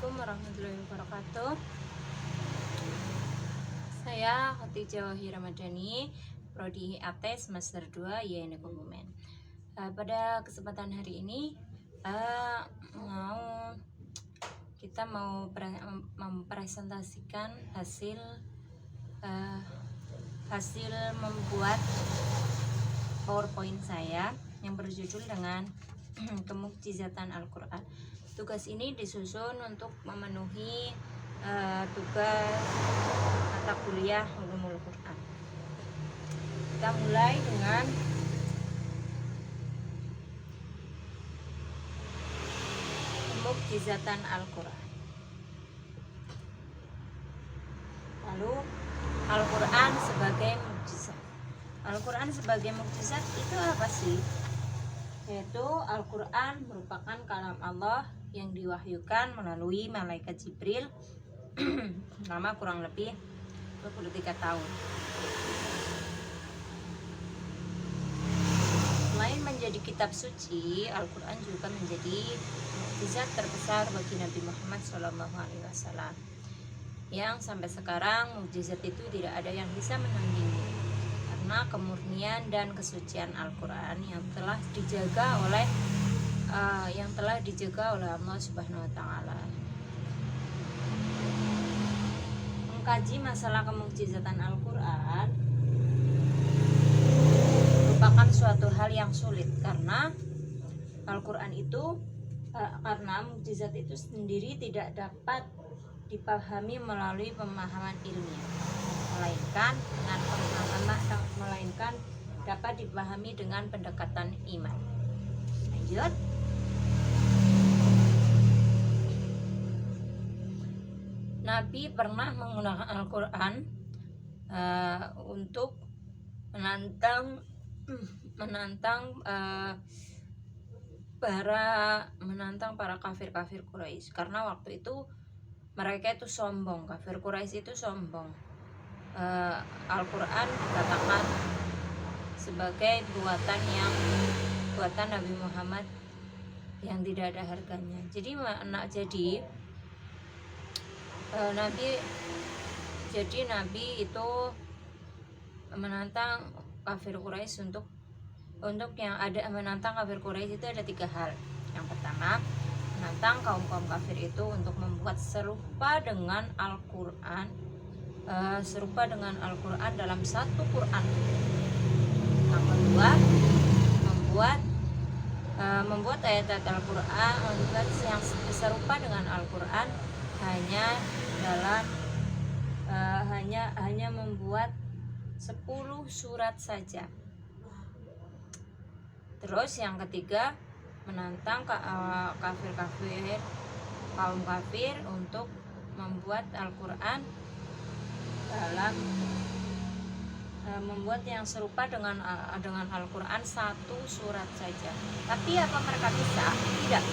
Assalamualaikum warahmatullahi wabarakatuh. Saya Khotijah Wahyi Ramadhani, Prodi AT semester 2 YN Kebumen. Pada kesempatan hari ini kita mau mempresentasikan hasil membuat PowerPoint saya yang berjudul dengan Kemukjizatan Al-Quran. Tugas ini disusun untuk memenuhi tugas mata kuliah Ulumul Quran. Kita mulai dengan Kemukjizatan Al-Quran. Lalu Al-Quran sebagai mukjizat. Al-Quran sebagai mukjizat itu apa sih? Yaitu Al-Quran merupakan kalam Allah yang diwahyukan melalui malaikat Jibril selama kurang lebih 23 tahun. Selain menjadi kitab suci, Al-Quran juga menjadi mukjizat terbesar bagi Nabi Muhammad SAW, yang sampai sekarang mukjizat itu tidak ada yang bisa menandingi karena kemurnian dan kesucian Al-Quran yang telah dijaga oleh Allah Subhanahu wa Ta'ala. Mengkaji masalah kemukjizatan Al-Quran merupakan suatu hal yang sulit karena Al-Quran itu karena mukjizat itu sendiri tidak dapat dipahami melalui pemahaman ilmiah, melainkan dapat dipahami dengan pendekatan iman. Lanjut. Nabi pernah menggunakan Al-Quran untuk menantang para kafir Quraisy, karena waktu itu mereka itu sombong, kafir Quraisy itu sombong. Al-Quran dikatakan sebagai buatan Nabi Muhammad yang tidak ada harganya. Jadi Nabi itu menantang kafir Quraisy menantang kafir Quraisy itu ada 3 hal. Yang pertama, menantang kaum kafir itu untuk membuat serupa dengan Al-Quran dalam satu Quran. Yang kedua, membuat ayat-ayat Al-Quran yang serupa dengan Al-Quran hanya membuat 10 surat saja. Terus yang ketiga, menantang kaum kafir untuk membuat Al-Quran membuat yang serupa dengan Al-Quran 1 surat saja. Tapi apa mereka bisa? Tidak.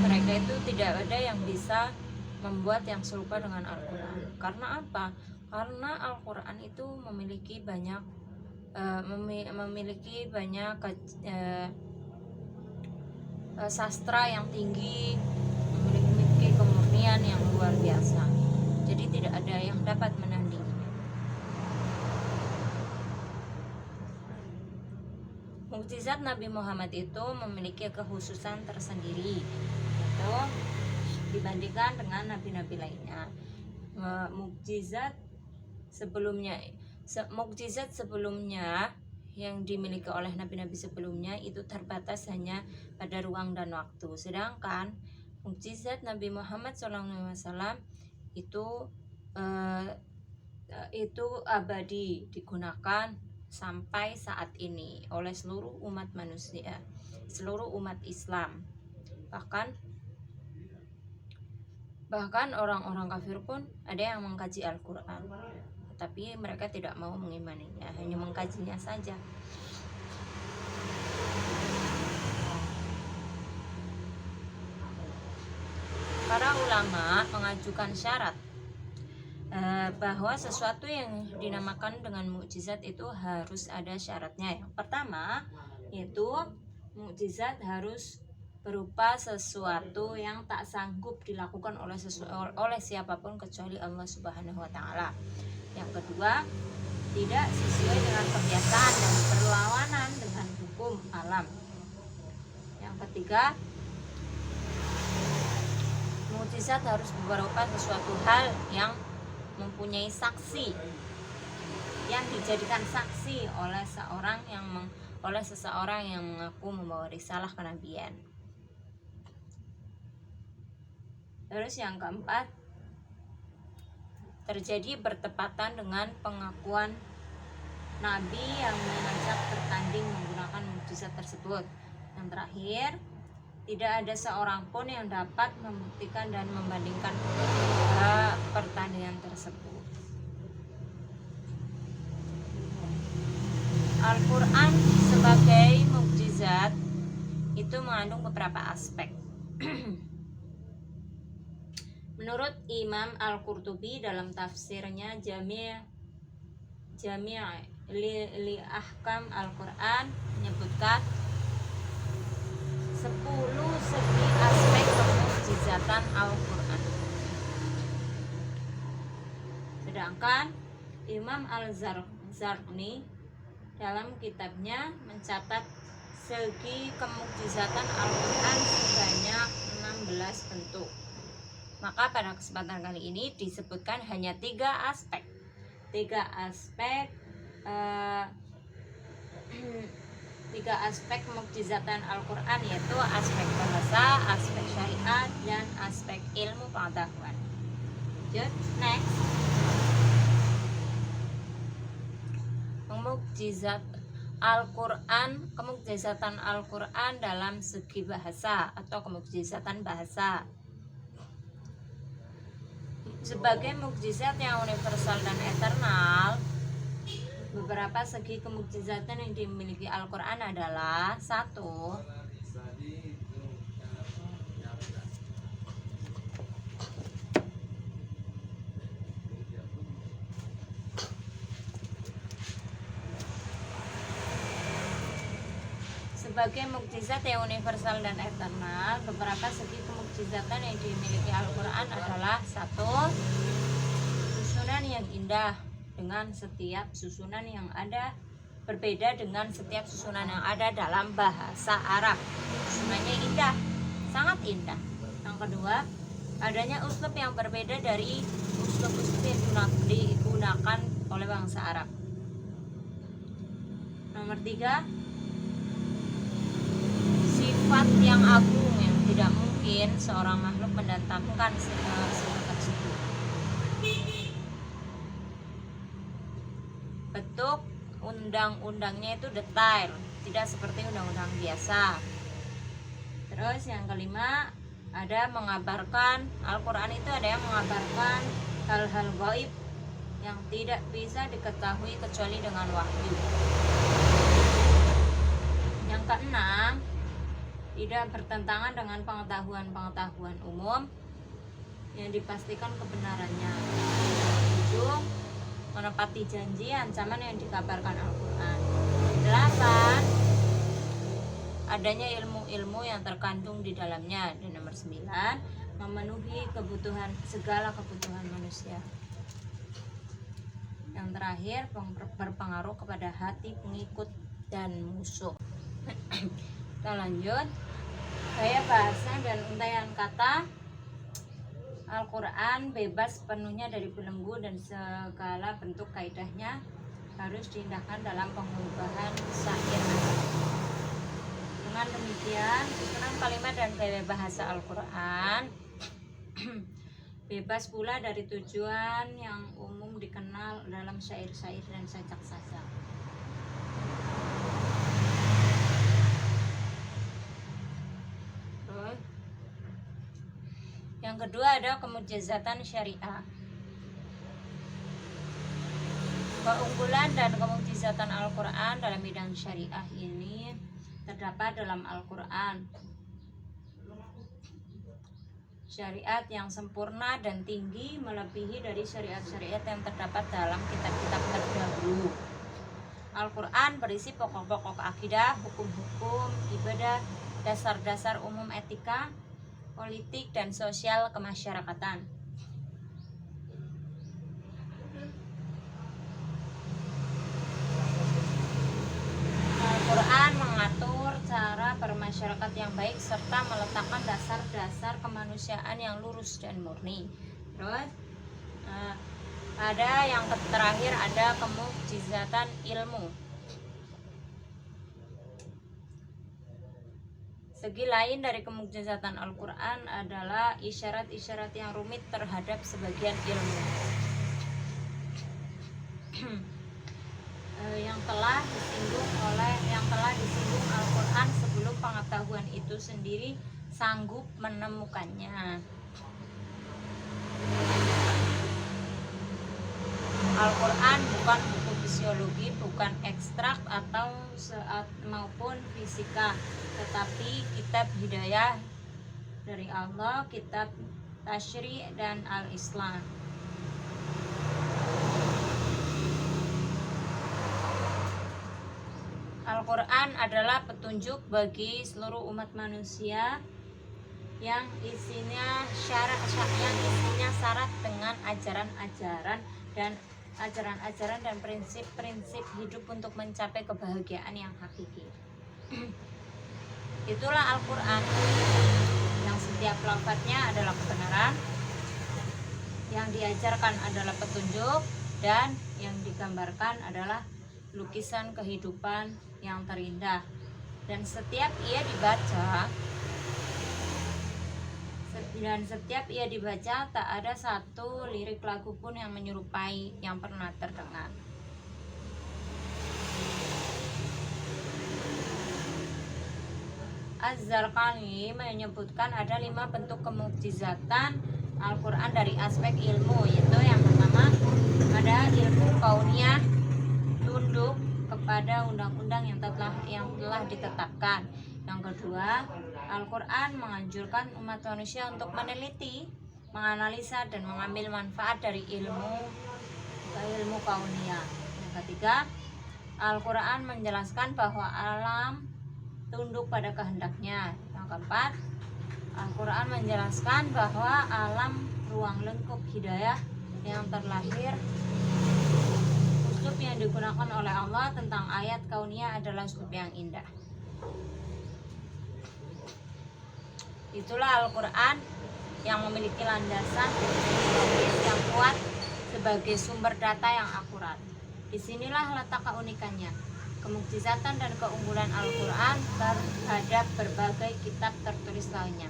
Mereka itu tidak ada yang bisa membuat yang serupa dengan Al-Quran. Karena apa? Karena Al-Quran itu memiliki banyak sastra yang tinggi, memiliki kemurnian yang luar biasa. Jadi tidak ada yang dapat menandinginya. Mukjizat Nabi Muhammad itu memiliki kekhususan tersendiri, yaitu dibandingkan dengan nabi-nabi lainnya. Mukjizat sebelumnya yang dimiliki oleh nabi-nabi sebelumnya itu terbatas hanya pada ruang dan waktu. Sedangkan mukjizat Nabi Muhammad SAW itu abadi, digunakan sampai saat ini oleh seluruh umat manusia, seluruh umat Islam. Bahkan orang-orang kafir pun ada yang mengkaji Al-Quran, tapi mereka tidak mau mengimaninya, hanya mengkajinya saja. Para ulama mengajukan syarat bahwa sesuatu yang dinamakan dengan mukjizat itu harus ada syaratnya. Yang pertama, yaitu mukjizat harus berupa sesuatu yang tak sanggup dilakukan oleh siapapun kecuali Allah Subhanahu wa taala. Yang kedua, tidak sesuai dengan kebiasaan dan berlawanan dengan hukum alam. Yang ketiga, mukjizat harus berupa sesuatu hal yang mempunyai saksi, yang dijadikan saksi oleh seseorang yang mengaku membawa risalah kenabian. Terus yang keempat, terjadi bertepatan dengan pengakuan Nabi yang mengajak bertanding menggunakan mukjizat tersebut. Yang terakhir, tidak ada seorang pun yang dapat membuktikan dan membandingkan pertandingan tersebut. Al-Quran sebagai mukjizat itu mengandung beberapa aspek. Menurut Imam Al-Qurtubi dalam tafsirnya Jami' li Ahkam Al-Quran menyebutkan 10 segi aspek kemukjizatan Al-Quran. Sedangkan Imam Al-Zarqni dalam kitabnya mencatat segi kemukjizatan Al-Quran sebanyak 16 bentuk. Maka pada kesempatan kali ini disebutkan hanya 3 aspek. 3 aspek mukjizatan Al-Quran, yaitu aspek bahasa, aspek syariat, dan aspek ilmu pengetahuan. Next, kemukjizatan Al-Quran dalam segi bahasa atau kemukjizatan bahasa. Sebagai mukjizat yang universal dan eternal, beberapa segi kemukjizatan yang dimiliki Al-Quran adalah: 1. Sebagai mukjizat yang universal dan eternal, beberapa segi kemukjizatan yang dimiliki Al-Quran adalah: 1. Susunan yang indah dengan setiap susunan yang ada berbeda dengan setiap susunan yang ada dalam bahasa Arab. Susunannya indah, sangat indah. Yang kedua, adanya uslub yang berbeda dari uslub-uslub yang digunakan oleh bangsa Arab. Nomor 3, sifat yang agung yang tidak mungkin seorang makhluk mendatangkan sifat tersebut. Bentuk undang-undangnya itu detail, tidak seperti undang-undang biasa. Terus yang kelima, ada mengabarkan, Al-Quran itu ada yang mengabarkan hal-hal gaib yang tidak bisa diketahui kecuali dengan wahyu. Yang keenam, tidak bertentangan dengan pengetahuan umum yang dipastikan kebenarannya. 7, menepati janji ancaman yang dikabarkan Al-Quran. 8, adanya ilmu-ilmu yang terkandung di dalamnya. Dan nomor 9, memenuhi segala kebutuhan manusia. Yang terakhir, berpengaruh kepada hati pengikut dan musuh. Kita lanjut. Gaya bahasa dan untaian kata. Al-Quran bebas penuhnya dari belenggu dan segala bentuk kaidahnya harus diindahkan dalam pengubahan syair. Dengan demikian, susunan kalimat dan gaya bahasa Al-Quran bebas pula dari tujuan yang umum dikenal dalam syair-syair dan sajak-sajak. Yang kedua ada kemukjizatan syariah. Keunggulan dan kemukjizatan Al-Quran dalam bidang syariah ini terdapat dalam Al-Quran. Syariat yang sempurna dan tinggi melebihi dari syariat-syariat yang terdapat dalam kitab-kitab terdahulu. Al-Quran berisi pokok-pokok akidah, hukum-hukum, ibadah, dasar-dasar umum etika, politik, dan sosial kemasyarakatan. Al-Quran mengatur cara bermasyarakat yang baik serta meletakkan dasar-dasar kemanusiaan yang lurus dan murni. Terus ada yang terakhir, ada kemukjizatan ilmu. Segi lain dari kemukjizatan Al-Quran adalah isyarat-isyarat yang rumit terhadap sebagian ilmu yang telah disinggung Al-Quran sebelum pengetahuan itu sendiri sanggup menemukannya. Al-Quran bukan buku fisiologi, bukan ekstrak maupun fisika, tetapi kitab hidayah dari Allah, kitab tasyri' dan al-Islam. Al-Quran adalah petunjuk bagi seluruh umat manusia yang isinya syarat dengan ajaran-ajaran dan prinsip-prinsip hidup untuk mencapai kebahagiaan yang hakiki. Itulah Al-Quran yang setiap lafadznya adalah kebenaran, yang diajarkan adalah petunjuk, dan yang digambarkan adalah lukisan kehidupan yang terindah. Dan setiap ia dibaca tak ada satu lirik lagu pun yang menyerupai yang pernah terdengar. Az-Zarqani menyebutkan ada 5 bentuk kemukjizatan Al-Quran dari aspek ilmu, yaitu yang pertama ada ilmu kauniyah, tunduk kepada undang-undang yang telah ditetapkan. Yang kedua, Al-Quran menganjurkan umat manusia untuk meneliti, menganalisa, dan mengambil manfaat dari ilmu kauniyah. Yang ketiga, Al-Quran menjelaskan bahwa alam tunduk pada kehendaknya. Yang keempat, Al-Quran menjelaskan bahwa alam ruang lingkup hidayah yang terlahir, uslub yang digunakan oleh Allah tentang ayat kauniyah adalah uslub yang indah. Itulah Al-Quran yang memiliki landasan yang kuat sebagai sumber data yang akurat. Disinilah letak keunikannya, kemukjizatan dan keunggulan Al-Quran terhadap berbagai kitab tertulis lainnya.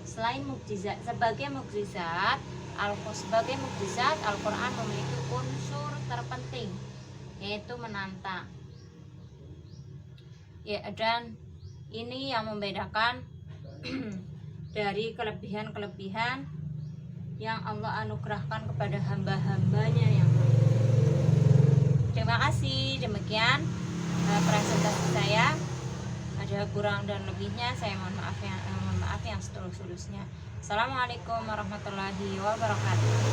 Sebagai mukjizat, Al-Quran memiliki unsur terpenting, yaitu menantang. Dan ini yang membedakan dari kelebihan-kelebihan yang Allah anugerahkan kepada hamba-hambanya yang lain. Terima kasih. Demikian presentasi saya. Ada kurang dan lebihnya saya mohon maaf yang setulus-tulusnya. Assalamualaikum warahmatullahi wabarakatuh.